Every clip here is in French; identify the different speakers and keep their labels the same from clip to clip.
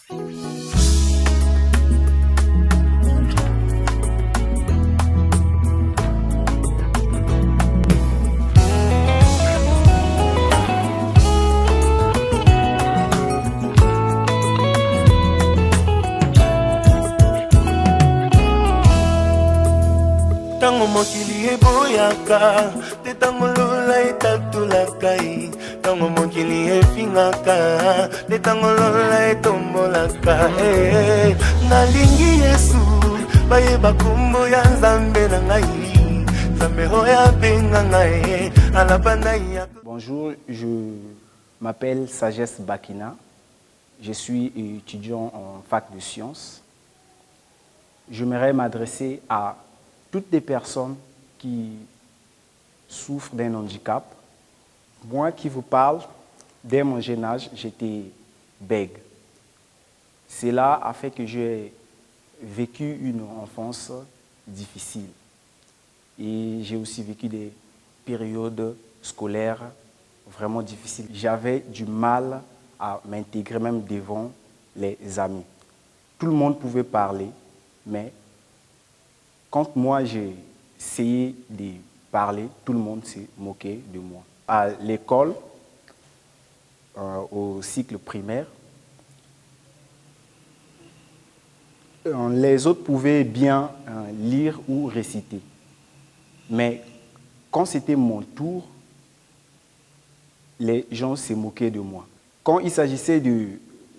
Speaker 1: Tango mokili eboyaka, te tango lola etatulakai. Tango mokili efingaka, te tango lola etombolaka. Nalingi Yesu, bayeba kombo ya Nzambe na ngai. Nzambe oya benga ngai, alapanda ya.
Speaker 2: Bonjour, je m'appelle Sagesse Bakina. Je suis étudiant en fac de sciences. J'aimerais m'adresser à toutes les personnes qui souffrent d'un handicap. Moi qui vous parle, dès mon jeune âge, j'étais bègue. Cela a fait que j'ai vécu une enfance difficile. Et j'ai aussi vécu des périodes scolaires vraiment difficiles. J'avais du mal à m'intégrer même devant les amis. Tout le monde pouvait parler, mais quand moi j'ai essayé de parler, tout le monde s'est moqué de moi. À l'école, au cycle primaire, les autres pouvaient bien lire ou réciter. Mais quand c'était mon tour, les gens se moquaient de moi. Quand il s'agissait de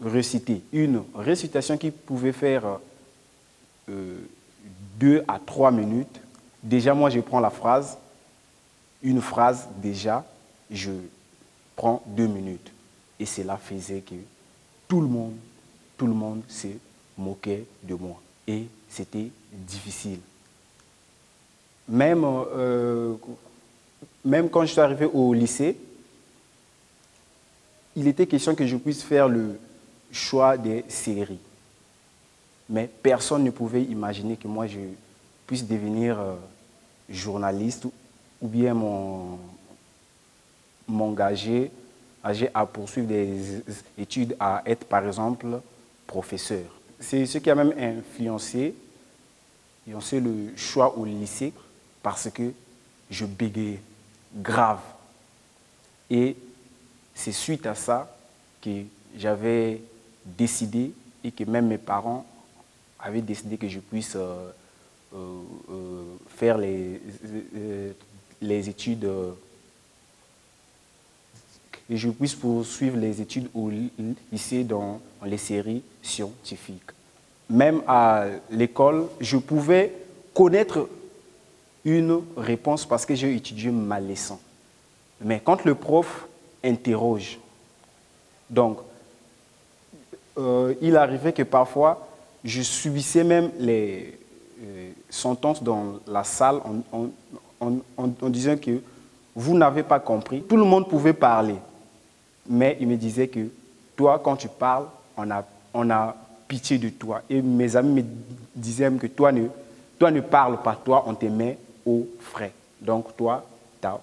Speaker 2: réciter, une récitation qui pouvait faire 2 à 3 minutes, déjà moi je prends la phrase, une phrase déjà, je prends 2 minutes. Et cela faisait que tout le monde se moquait de moi. Et c'était difficile. Même quand je suis arrivé au lycée, il était question que je puisse faire le choix des séries. Mais personne ne pouvait imaginer que moi je puisse devenir journaliste ou bien m'engager à poursuivre des études, à être par exemple professeur. C'est ce qui a même influencé le choix au lycée parce que je bégayais grave. Et c'est suite à ça que j'avais décidé et que même mes parents avaient décidé que je puisse faire les études, que je puisse poursuivre les études au lycée dans les séries scientifiques. Même à l'école, je pouvais connaître une réponse parce que j'ai étudié ma leçon. Mais quand le prof interroge, donc il arrivait que parfois je subissais même les sentences dans la salle en disant que vous n'avez pas compris. Tout le monde pouvait parler, mais il me disait que toi, quand tu parles, on a pitié de toi. Et mes amis me disaient que toi ne parles pas, toi, on te met au frais. Donc toi, ta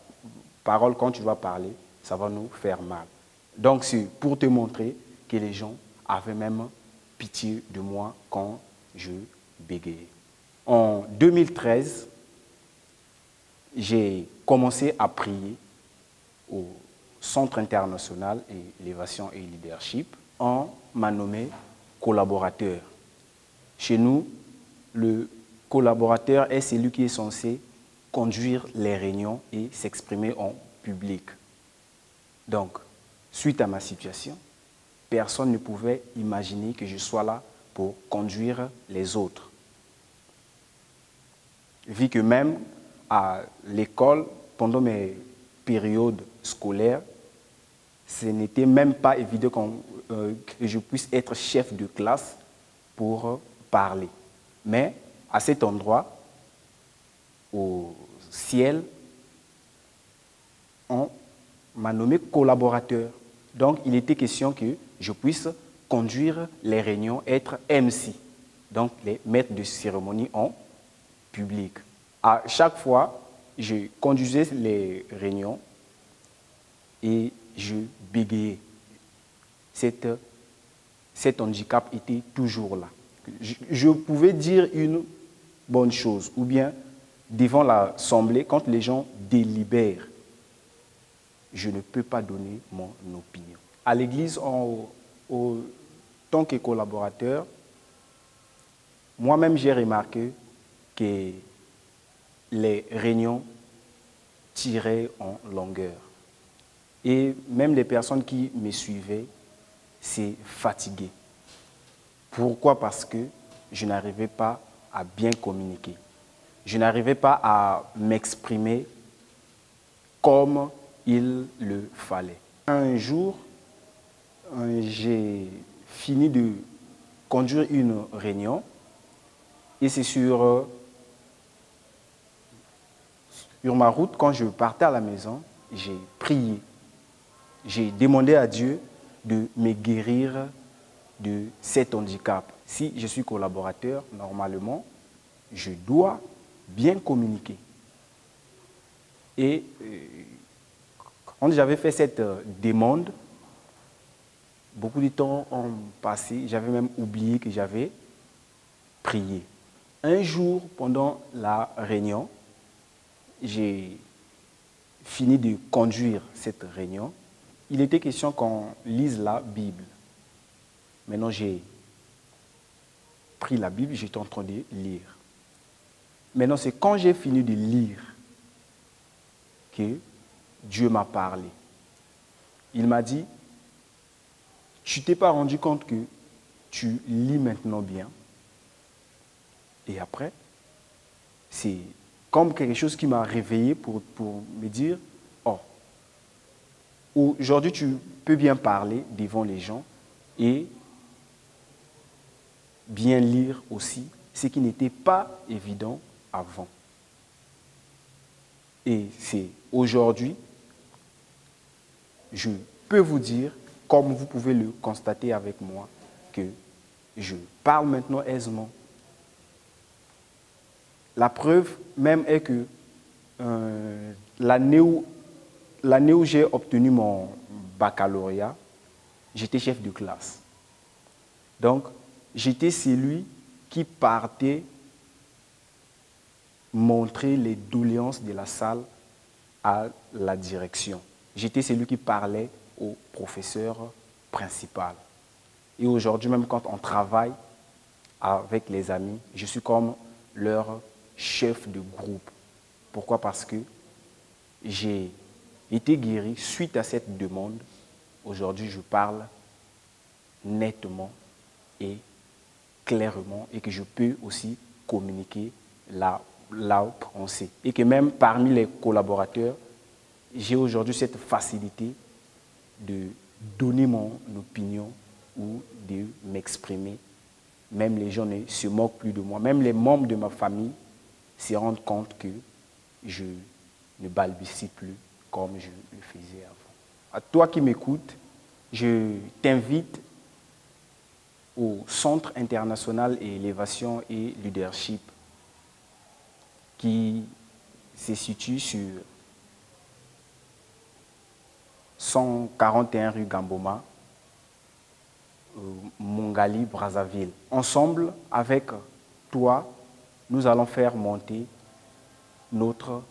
Speaker 2: parole, quand tu vas parler, ça va nous faire mal. Donc c'est pour te montrer que les gens avaient même pitié de moi quand je bégayais. En 2013, j'ai commencé à prier au Centre international et élévation et leadership. On m'a nommé collaborateur. Chez nous, le collaborateur est celui qui est censé conduire les réunions et s'exprimer en public. Donc, suite à ma situation, personne ne pouvait imaginer que je sois là pour conduire les autres. Vu que même à l'école, pendant mes périodes scolaires, ce n'était même pas évident que je puisse être chef de classe pour parler. Mais à cet endroit, au ciel, on m'a nommé collaborateur. Donc, il était question que je puisse conduire les réunions, être MC, donc les maîtres de cérémonie en public. À chaque fois, je conduisais les réunions et je bégayais. Cette cet handicap était toujours là. Je pouvais dire une bonne chose, ou bien devant l'Assemblée, quand les gens délibèrent, je ne peux pas donner mon opinion. À l'église, en tant que collaborateur, moi-même j'ai remarqué que les réunions tiraient en longueur. Et même les personnes qui me suivaient s'est fatigué. Pourquoi? Parce que je n'arrivais pas à bien communiquer. Je n'arrivais pas à m'exprimer comme il le fallait. Un jour, j'ai fini de conduire une réunion et c'est sur ma route, quand je partais à la maison, j'ai prié. J'ai demandé à Dieu de me guérir de cet handicap. Si je suis collaborateur, normalement, je dois bien communiquer. Et quand j'avais fait cette demande, beaucoup de temps ont passé, j'avais même oublié que j'avais prié. Un jour, pendant la réunion, j'ai fini de conduire cette réunion. Il était question qu'on lise la Bible. Maintenant, j'ai pris la Bible, j'étais en train de lire. Maintenant, c'est quand j'ai fini de lire que Dieu m'a parlé. Il m'a dit, tu ne t'es pas rendu compte que tu lis maintenant bien. Et après, c'est comme quelque chose qui m'a réveillé pour me dire, oh, aujourd'hui tu peux bien parler devant les gens et bien lire aussi, ce qui n'était pas évident avant. Et c'est aujourd'hui, je peux vous dire, comme vous pouvez le constater avec moi, que je parle maintenant aisément. La preuve même est que l'année où j'ai obtenu mon baccalauréat, j'étais chef de classe. Donc, j'étais celui qui partait montrer les doléances de la salle à la direction. J'étais celui qui parlait au professeur principal. Et aujourd'hui, même quand on travaille avec les amis, je suis comme leur chef de groupe. Pourquoi? Parce que j'ai été guéri suite à cette demande. Aujourd'hui, je parle nettement et clairement et que je peux aussi communiquer là où on sait. Et que même parmi les collaborateurs, j'ai aujourd'hui cette facilité de donner mon opinion ou de m'exprimer. Même les gens ne se moquent plus de moi. Même les membres de ma famille se rendent compte que je ne balbutie plus comme je le faisais avant. À toi qui m'écoutes, je t'invite au Centre international et élévation et leadership qui se situe sur 141 rue Gamboma, Mongali, Brazzaville. Ensemble, avec toi, nous allons faire monter notre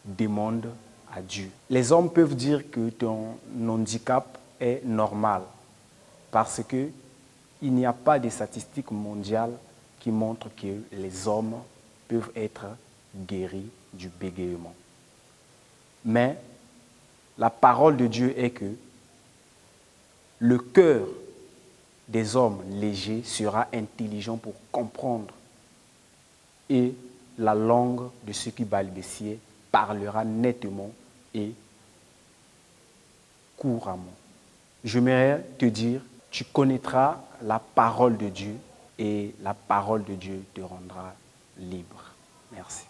Speaker 2: demande à Dieu. Les hommes peuvent dire que ton handicap est normal parce qu'il n'y a pas de statistiques mondiales qui montrent que les hommes peuvent être guéris du bégaiement. Mais la parole de Dieu est que le cœur des hommes légers sera intelligent pour comprendre et la langue de ceux qui balbutiaient parlera nettement et couramment. J'aimerais te dire, tu connaîtras la parole de Dieu et la parole de Dieu te rendra libre. Merci.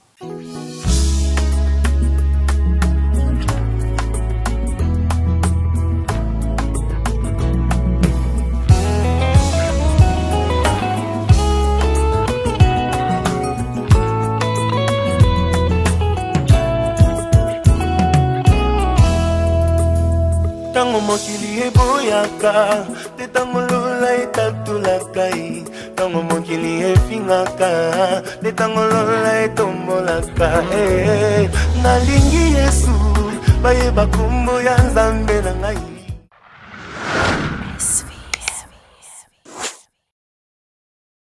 Speaker 1: Tango mokili eboyaka te ntango lola etatolaka ntango mokili efingaka te ntango lola etombolaka nalingi Yesu bayeba kombo ya Nzambe na ngai.